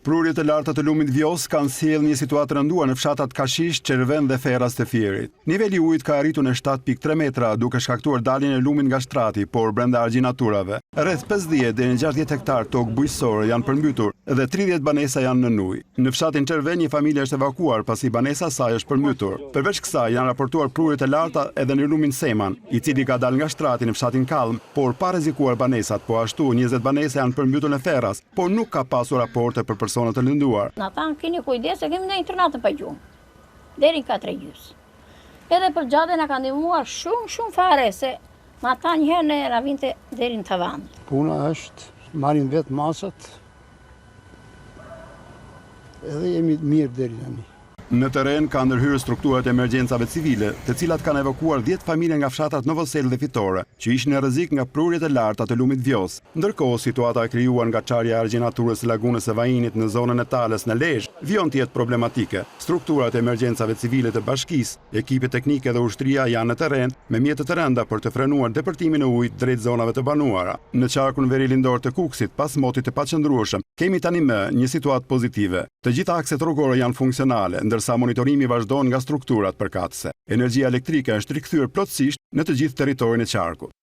Prurjet e larta të lumit Vjos kanë sjellë një situatë të rënduar në fshatat Kashish, Çerven dhe Ferras të Fierit. Niveli i ujit ka arritur në 7.3 metra, duke shkaktuar daljen e lumit nga shtrati, por brenda argjinaturave. Rreth 50 deri në 60 hektar tokë bujqësore janë përmbytur dhe 30 banesa janë në ujë. Në fshatin Çerven një familje është evakuar pasi banesa e saj është përmbytur. Përveç kësaj janë raportuar prurjet e larta edhe në lumin Seman, i cili ka dalë nga shtrati në fshatin Kallm, por pa rrezikuar banesat. Po ashtu 20 banesa janë përmbytur në Ferras, por nuk ka pasur raporte për personat të lënduar. Na thanë keni kujdes se kemi në internatë pa gjumë, deri në 4:30. Edhe për gjatë na kanë ndihmuar shumë fare, se ma ta njëherë ne na vinte deri në tavan. Puna është marrin vetë masat, edhe jemi mirë deri tani. Në teren ka ndërhyrë strukturat e emergjencave civile, të cilat kanë evakuar 10 familje nga fshatat Novosel dhe Fitore, që ishin në rrezik nga prurjet e larta të lumit Vjos. Ndërkohë, situata e krijuar nga çarja e argjinaturës së lagunës së Vajinit në zonën e Talës në Lezhë vjen të jetë problematike. Strukturat e emergjencave civile të bashkisë, ekipe teknike dhe ushtria janë në teren me mjete të rënda për të frenuar depërtimin e ujit drejt zonave të banuara. Në qarkun verilindor të Kukësit, pas motit të paqëndrueshëm, kemi tani një situatë pozitive. Të gjitha akset rrugore janë funksionale, ndërsa monitorimi vazhdon nga strukturat përkatëse. Energjia elektrike është rikthyer plotësisht në të gjithë territorin e qarkut.